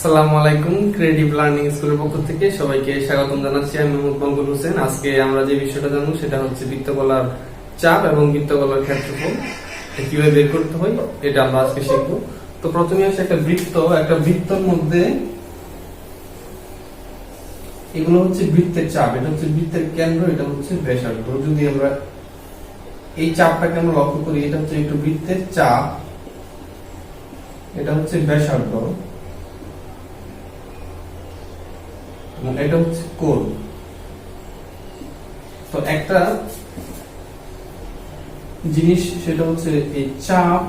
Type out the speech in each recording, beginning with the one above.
আসসালামু আলাইকুম। Creative learning স্কুলের পক্ষ থেকে সবাইকে স্বাগতম জানাচ্ছি। আমি মোহাম্মদ মঙ্গল হোসেন। আজকে আমরা যে বিষয়টা জানবো সেটা হচ্ছে বৃত্তকলার চাপ এবং বৃত্তকলার ক্ষেত্রফল কিভাবে বের করতে হয়, এটা আমরা আজকে শিখবো। তো প্রথমে হচ্ছে একটা বৃত্তর মধ্যে এগুলো হচ্ছে বৃত্তের চাপ, এটা হচ্ছে বৃত্তের কেন্দ্র, এটা হচ্ছে ব্যাসার্ধ। যদি আমরা এই চাপটাকে আমরা লক্ষ্য করি, এটা হচ্ছে একটু বৃত্তের চাপ, এটা হচ্ছে ব্যাসার্ধ, এটা হচ্ছে কোণ। তো একটা জিনিস সেটা হচ্ছে এই চাপ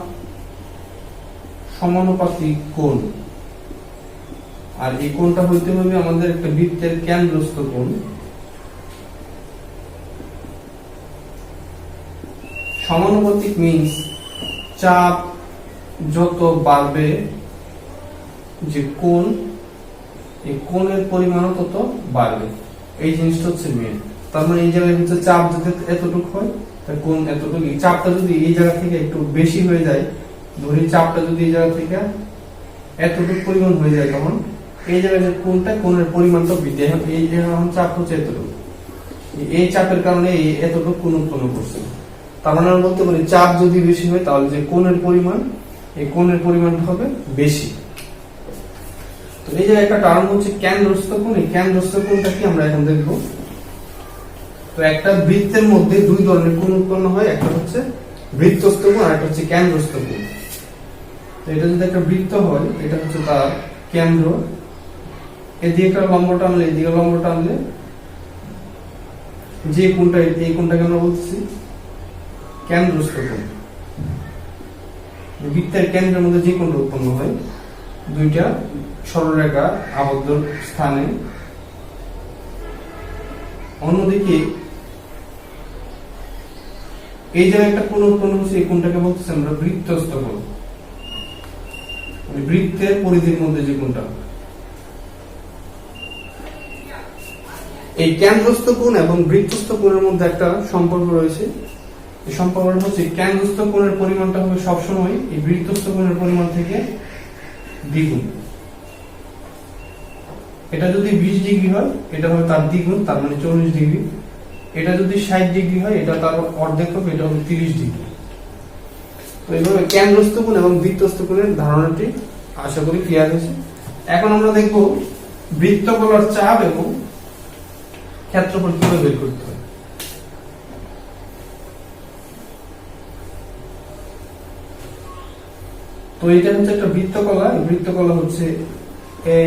সমানুপাতিক কোণ, আর এই কোণটা হইতে হবে আমাদের একটা বৃত্তের কেন্দ্রস্থ কোণ। সমানুপাতিক মিন্স চাপ যত বাড়বে যে কোণ, এই কোণের পরিমাণও তত বাড়বে। এই জিনিসটা হচ্ছে মেন। তার মানে এই জায়গায় হচ্ছে চাপ যদি এতটুকু হয়, তার কোণ এতটুকু। চাপটা যদি এই জায়গা থেকে একটু বেশি হয়ে যায়, ধরি চাপটা যদি এই জায়গা থেকে এতটুকু পরিমাণ হয়ে যায়, তখন এই জায়গায় যে কোণটা, কোণের পরিমাণটা বৃদ্ধি। এই জায়গায় চাপ হচ্ছে এতটুকু, এই চাপের কারণে এই এতটুকু কোণ উৎপন্ন করছে। তার মানে আমরা বলতে পারি চাপ যদি বেশি হয় তাহলে যে কোণের পরিমাণ, এই কোণের পরিমাণটা হবে বেশি। তো এই যে একটা কারণ হচ্ছে কেন্দ্রস্থ কোণ। এই কেন্দ্রস্থ কোণটা কি আমরা এখন দেখব। তো একটা বৃত্তের মধ্যে দুই ধরনের কোণ উৎপন্ন হয়, একটা হচ্ছে বৃত্তস্থ কোণ আর একটা হচ্ছে কেন্দ্রস্থ কোণ। তো এটা যদি একটা বৃত্ত হয়, এটা হচ্ছে তার কেন্দ্র, এদিকে একটা লম্ব টানলে, এদিকে লম্ব টানলে যে কোণটা, এই কোণটাকে আমরা বলছি কেন্দ্রস্থ কোণ। বৃত্তের কেন্দ্রের মধ্যে যে কোণটা উৎপন্ন হয়, দুইটা সরলরেখা আবদ্ধ স্থানে। অন্যদিকে এই জায়গায় একটা কোণ উৎপন্ন হচ্ছে, এই কোণটাকে বলতেছি আমরা বৃত্তস্থ কোণ। বৃত্তের পরিধির মধ্যে যে কোণটা, এই কেন্দ্রস্থ কোণ এবং বৃত্তস্থ কোণের মধ্যে একটা সম্পর্ক রয়েছে। এই সম্পর্কটা হচ্ছে কেন্দ্রস্থ কোণের পরিমাণটা হবে সবসময় এই বৃত্তস্থ কোণের পরিমাণ থেকে দ্বিগুণ। এটা যদি 20 ডিগ্রি হয়, এটা হবে তার দ্বিগুণ, তার মানে 40 ডিগ্রি। এটা যদি 60 ডিগ্রি হয়, এটা তার অর্ধেক হবে, এটা হবে 30 ডিগ্রি। তো এইভাবে কেন্দ্রস্থ কোণ এবং বৃত্তস্থ কোণের ধারণাটি আশা করি ক্লিয়ার হয়েছে। এখন আমরা দেখব বৃত্তকলার চাপ এবং ক্ষেত্রফল কিভাবে বের করতে হয়। তো এটা হচ্ছে একটা বৃত্তকলা। এই বৃত্তকলা হচ্ছে এ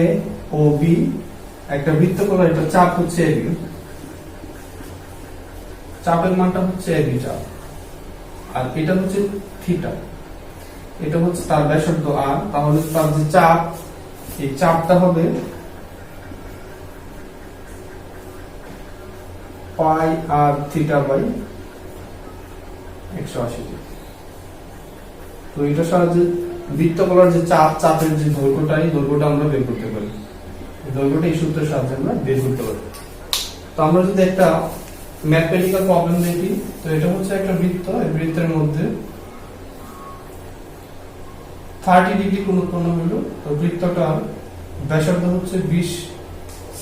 ও বি, একটা বৃত্তকলা। এটা চাপ হচ্ছে এবি, চাপের মানটা হচ্ছে এবি চাপ, আর এটা হচ্ছে থিটা, এটা হচ্ছে তার ব্যাসার্ধ আর। তাহলে তার যে চাপ, এই চাপটা হবে পাই আর থিটা বাই 180। তো এটার সাহায্যে বৃত্তকলার যে চাপ, চাপের যে দৈর্ঘ্যটা, এই দৈর্ঘ্যটা আমরা বের করতে পারি। এই দৈর্ঘ্যটা এই সূত্রের সাহায্যে আমরা বের করতে পারি। তো আমরা যদি একটা ম্যাথমেটিক্যাল প্রবলেম দেখি, তো এটা হচ্ছে একটা বৃত্ত। এই বৃত্তের মধ্যে 30 ডিগ্রি কোণ উৎপন্ন হলো। তো বৃত্তটার ব্যাসার্ধ হচ্ছে 20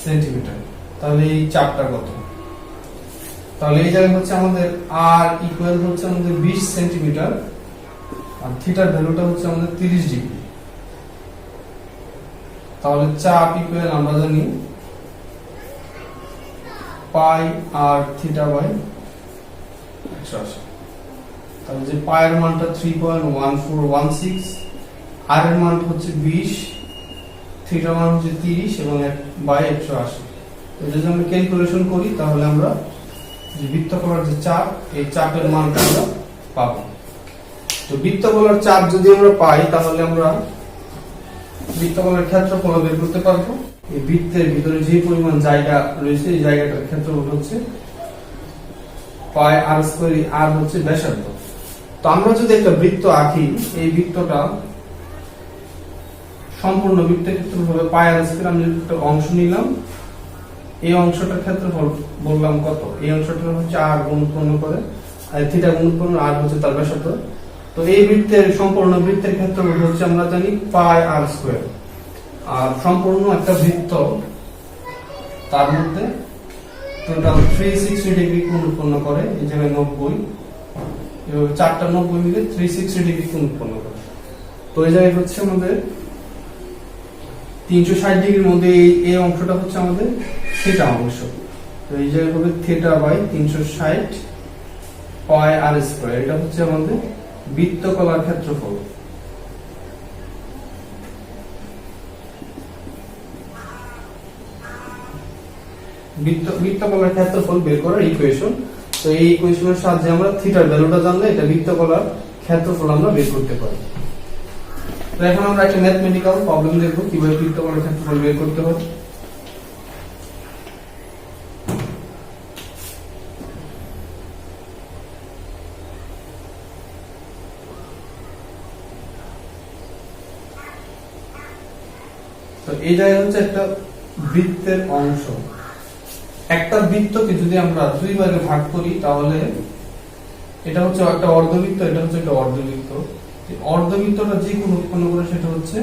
সেন্টিমিটার। তাহলে এই চাপটা কত? তাহলে এই জায়গায় হচ্ছে আমাদের আর ইকুয়াল হচ্ছে আমাদের 20 সেন্টিমিটার, আর থিটার ভ্যালুটা হচ্ছে আমাদের 30 ডিগ্রি। তাহলে চাপ ইকুয়াল আমরা জানি পাই আর থিটা বাই 180। তাহলে যে পাই এর মানটা 3.1416, আর এর মান হচ্ছে 20, থিটা মান হচ্ছে 30 এবং বাই 180। এটা যদি আমরা ক্যালকুলেশন করি, তাহলে আমরা যে বৃত্তকলার যে চাপ, এই চাপের মানটা আমরা পাবো। তো বৃত্তকলার চাপ যদি আমরা পাই, তাহলে আমরা বৃত্তকলার ক্ষেত্রফল বের করতে পারবো। এই বৃত্তের ভিতরে যে পরিমাণ জায়গা রয়েছে, এই জায়গাটার ক্ষেত্রফল হচ্ছে পাই আর স্কয়ার। আর হচ্ছে ব্যাসার্ধ। তো আমরা যদি একটা বৃত্ত আঁকি, এই বৃত্তটা সম্পূর্ণ বৃত্তের ক্ষেত্রফল হবে পাই আর স্কয়ার। আমি একটা অংশ নিলাম, এই অংশটার ক্ষেত্রফল বললাম কত, এই অংশটা হচ্ছে আর গুণ উৎপন্ন করে, আর থিটা গুণ উৎপন্ন, আর হচ্ছে তার ব্যাসার্ধ। তো এই বৃত্তের সম্পূর্ণ বৃত্তের ক্ষেত্রফল হচ্ছে আমরা জানি পাই আর স্কয়ার। আর সম্পূর্ণ একটা বৃত্ত, তার মধ্যে টোটাল 360 ডিগ্রি কোণ উৎপন্ন করে। এই জায়গায় 90, এভাবে 4টা 90 মিলে 360 ডিগ্রি কোণ উৎপন্ন করে। তো এই জায়গায় হচ্ছে আমাদের 360 ডিগ্রির মধ্যে এই অংশটা হচ্ছে আমাদের থিটা অংশ। তো এই জায়গায় হবে theta by 360 pi r square. এটা হচ্ছে আমাদের বৃত্তকলার ক্ষেত্রফল। বৃত্তকলার ক্ষেত্রফল বের করার ইকুয়েশন। তো এই ইকুয়েশনের সাহায্যে আমরা থিটার ভ্যালুটা জানলে এটা বৃত্তকলার ক্ষেত্রফল আমরা বের করতে পারি। তো এখন আমরা একটা ম্যাথমেটিক্যাল প্রবলেম দেখব কিভাবে বৃত্তকলার ক্ষেত্রফল বের করতে হয়। তো এই জায়গায় হচ্ছে একটা বৃত্তের অংশ। একটা বৃত্তকে যদি আমরা দুই ভাগে ভাগ করি তাহলে এটা হচ্ছে একটা অর্ধবৃত্ত, এটা হচ্ছে একটা অর্ধবৃত্ত। অর্ধবৃত্তটা যে কোণ উৎপন্ন করে সেটা হচ্ছে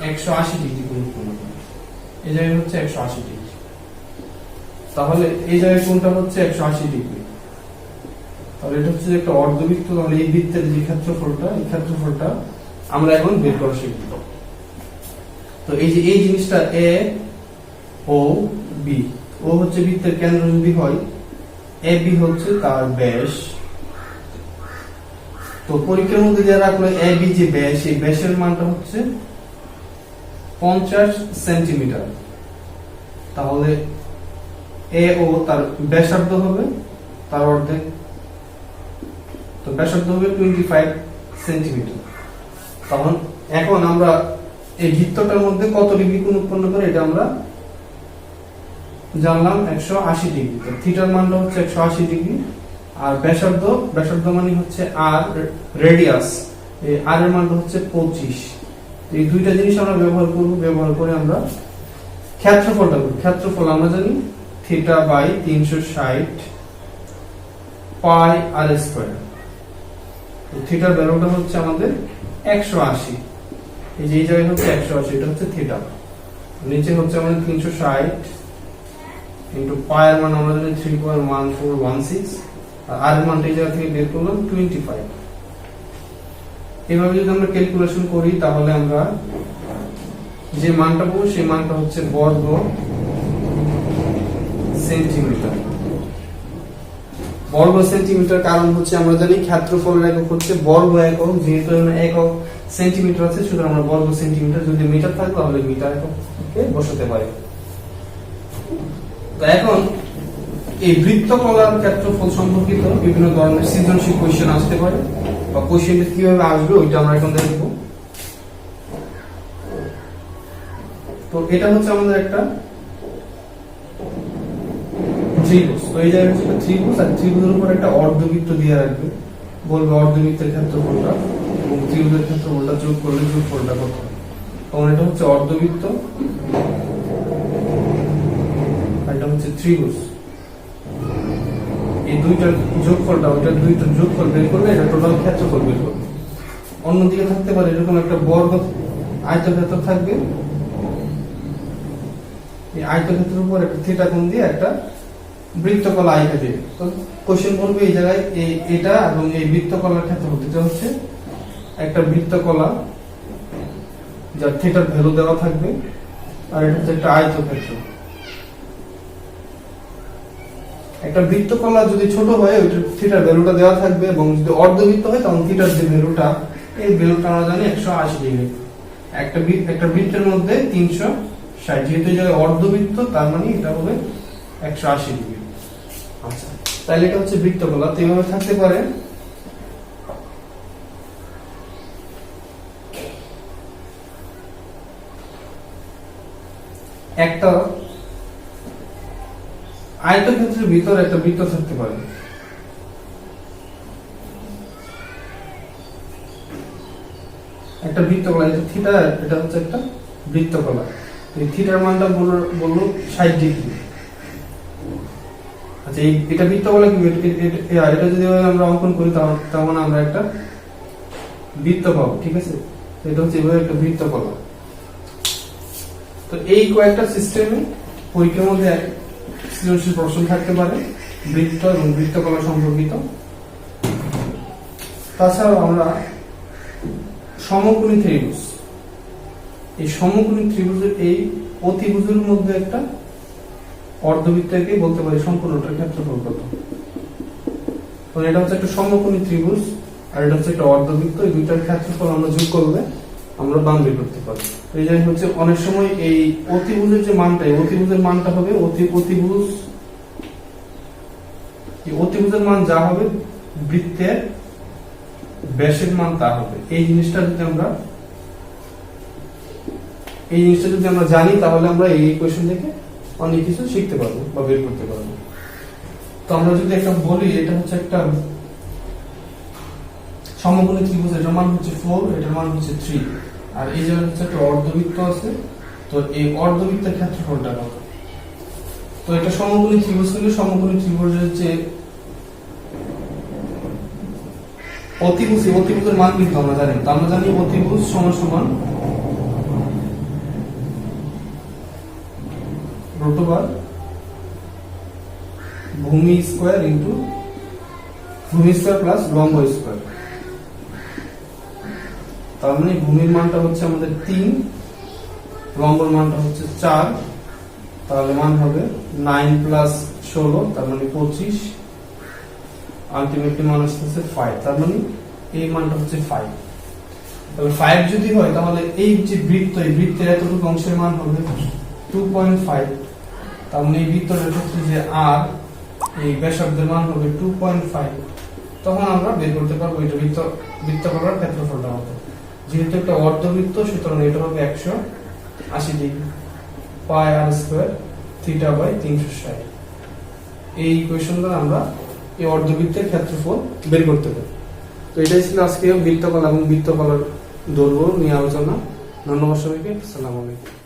180 ডিগ্রি কোণ উৎপন্ন করে। এই জায়গায় হচ্ছে 180 ডিগ্রি, তাহলে এই জায়গায় কোণটা হচ্ছে 180 ডিগ্রি। তাহলে এটা হচ্ছে একটা অর্ধবৃত্ত। তাহলে এই বৃত্তের যে ক্ষেত্রফলটা, এই ক্ষেত্রফলটা আমরা এখন বের করা শিখব। তো এই যে এই জিনিসটা এ ও বি, ও হচ্ছে বৃত্তের কেন্দ্র যদি হয়, এ বি হচ্ছে তার ব্যাস। তো পরীক্ষার মধ্যে যা রাখলো এ বি যে ব্যাস, এই ব্যাসের মানটা হচ্ছে 50 সেন্টিমিটার। তাহলে এ ও তার ব্যাসার্ধ হবে তার অর্ধেক, তো ব্যাসার্ধ হবে 25 সেন্টিমিটার। তখন এখন আমরা এই বৃত্তটার মধ্যে কত ডিগ্রি কোণ উৎপন্ন করে এটা আমরা জানলাম 180 ডিগ্রি। তো থিটার মানটা হচ্ছে 180 ডিগ্রি। আর ব্যাসার্ধ মানে হচ্ছে আর, রেডিয়াস এই আর এর মানটা হচ্ছে 25। এই দুইটা জিনিস আমরা ব্যবহার করব, ব্যবহার করে আমরা ক্ষেত্রফলটা করব। ক্ষেত্রফল আমরা জানি theta by 360 pi r square. তো থিটার ভ্যালুটা হচ্ছে আমাদের 180। এই যে এই জায়গায় হচ্ছে 180, এটা হচ্ছে থিটা। নিচে হচ্ছে আমাদের 360 ইনটু পাই এর মান আমরা জানি 3.1416, আর এর মানটা এই জায়গা থেকে বের করলাম 25। এভাবে যদি আমরা ক্যালকুলেশন করি তাহলে আমরা যে মানটা পাবো সেই মানটা হচ্ছে বর্গ সেন্টিমিটার। বর্গ সেন্টিমিটার কারণ হচ্ছে আমরা জানি ক্ষেত্রফলের একক হচ্ছে বর্গ একক, যেহেতু একক সেন্টিমিটার আছে সুতরাং আমরা বর্গ সেন্টিমিটার, যদি মিটার থাকে তাহলে মিটার এককে বসাতে পারি। তো এখন এই বৃত্তকলার ক্ষেত্রফল সম্পর্কিত বিভিন্ন ধরনের সৃজনশীল কোশ্চেন আসতে পারে, বা কোশ্চেনটা কিভাবে আসবে ওইটা আমরা এখন দেখব। তো এটা হচ্ছে আমাদের একটা ত্রিভুজ। তো এই জায়গায় হচ্ছে ত্রিভুজ, আর ত্রিভুজের উপর একটা অর্ধবৃত্ত দিয়ে রাখবে, বলবে অর্ধবৃত্তের ক্ষেত্রফলটা এবং ত্রিভুজের ক্ষেত্রফলটা যোগ করলে যোগফলটা কত। তখন এটা হচ্ছে অর্ধবৃত্ত, এটা হচ্ছে ত্রিভুজ। এই দুইটার যোগফলটা, ওইটা দুইটার যোগফল বের করলে এটা টোটাল ক্ষেত্রফল বের করবে। অন্যদিকে থাকতে পারে এরকম একটা বর্গ আয়তক্ষেত্র থাকবে, এই আয়তক্ষেত্রের উপর একটা থিটা কোণ দিয়ে একটা বৃত্তকলা আঁকা দেবে। তো কোশ্চেন করবে এই জায়গায় এটা এবং এই বৃত্তকলার ক্ষেত্রফল, এটা হচ্ছে একটা বৃত্তকলা যার থিটার ভ্যালু দেওয়া থাকবে, আর এটা হচ্ছে একটা আয়তক্ষেত্র। একটা বৃত্তকলা যদি ছোট হয় ওইটার থিটার ভ্যালুটা দেওয়া থাকবে, এবং যদি অর্ধবৃত্ত হয় তখন থিটার যে ভ্যালুটা, এই ভ্যালুটা আমরা জানি 180 ডিগ্রি। একটা বৃত্তের মধ্যে 360, যেহেতু এই জায়গায় অর্ধবৃত্ত তার মানে এটা হবে 180 ডিগ্রি। আচ্ছা, তাহলে এটা হচ্ছে বৃত্তকলা। তো এইভাবে থাকতে পারে একটা আয়তক্ষেত্রের ভিতর একটা বৃত্ত থাকতে পারে। একটা বৃত্তকলা, এটা থিটা, এটা হচ্ছে একটা বৃত্তকলা। এই থিটার মানটা বললো 60 ডিগ্রি। আচ্ছা, এটা বৃত্তকলা কি, এটা যদি আমরা অঙ্কন করি তার মানে আমরা একটা বৃত্ত পাবো। ঠিক আছে, এটা হচ্ছে এভাবে একটা বৃত্তকলা। তো এই কয়েকটা সিস্টেমে পরীক্ষার মধ্যে সৃজনশীল প্রশ্ন থাকতে পারে বৃত্ত এবং বৃত্তকলা সম্পর্কিত। তাছাড়াও আমরা সমকোণী ত্রিভুজ, এই সমকোণী ত্রিভুজের এই অতিভুজের মধ্যে একটা অর্ধবৃত্তকে বলতে পারি সম্পূর্ণটার ক্ষেত্রফল কত। তো এটা হচ্ছে একটা সমকোণী ত্রিভুজ আর এটা হচ্ছে একটা অর্ধবৃত্ত, এই দুইটার ক্ষেত্রফল আমরা যোগ করলে আমরা মান বের করতে পারবো। এই জন্য হচ্ছে অনেক সময় এই অতিভুজের যে মানটা, এই অতিভুজের মানটা হবে অতিভুজের মান যা হবে বৃত্তের ব্যাসের মান তা হবে। এই জিনিসটা যদি আমরা জানি তাহলে আমরা এই ইকুয়েশন থেকে অনেক কিছু শিখতে পারবো বা বের করতে পারবো। তো আমরা যদি একটা বলি, এটা হচ্ছে একটা সমকোণী ত্রিভুজ, এটার মান হচ্ছে 4, এটার মান হচ্ছে 3, আর এই জায়গায় হচ্ছে একটা অর্ধবৃত্ত আছে। তো এই অর্ধবৃত্তের ক্ষেত্রফলটা কত? তো এটা সমকোণী ত্রিভুজ হলে সমকোণী ত্রিভুজের যে অতিভুজের মান কিন্তু আমরা জানি। তো আমরা জানি অতিভুজ সমান সমান √ ভূমি স্কয়ার ইনটু ভূমি স্কয়ার প্লাস লম্ব স্কয়ার। তার মানে ভূমির মানটা হচ্ছে আমাদের 3, লম্বর মানটা হচ্ছে 4, তাহলে মান হবে 9 প্লাস 16, তার মানে 25, আলটিমেটলি মান আসছে 5, তার মানে এই মানটা হচ্ছে 5। তাহলে 5 যদি হয় তাহলে এই যে বৃত্ত, এই বৃত্তের এতটুকু অংশের মান হবে 2.5, তার মানে এই বৃত্তের ক্ষেত্রে যে আর এই ব্যাসার্ধের মান হবে 2.5। তখন আমরা বের করতে পারবো এটা বৃত্তকলার ক্ষেত্রফলটা কত। যেহেতু একটা অর্ধবৃত্ত সুতরাং এটা হবে 180 degree, pi r square theta by 360। এই ইকুয়েশন দ্বারা আমরা এই অর্ধবৃত্তের ক্ষেত্রফল বের করতে পারি। তো এটাই ছিল আজকে বৃত্তকলা এবং বৃত্তকলার দৈর্ঘ্য নিয়ে আলোচনা। ধন্যবাদ সবাইকে। আসসালামু আলাইকুম।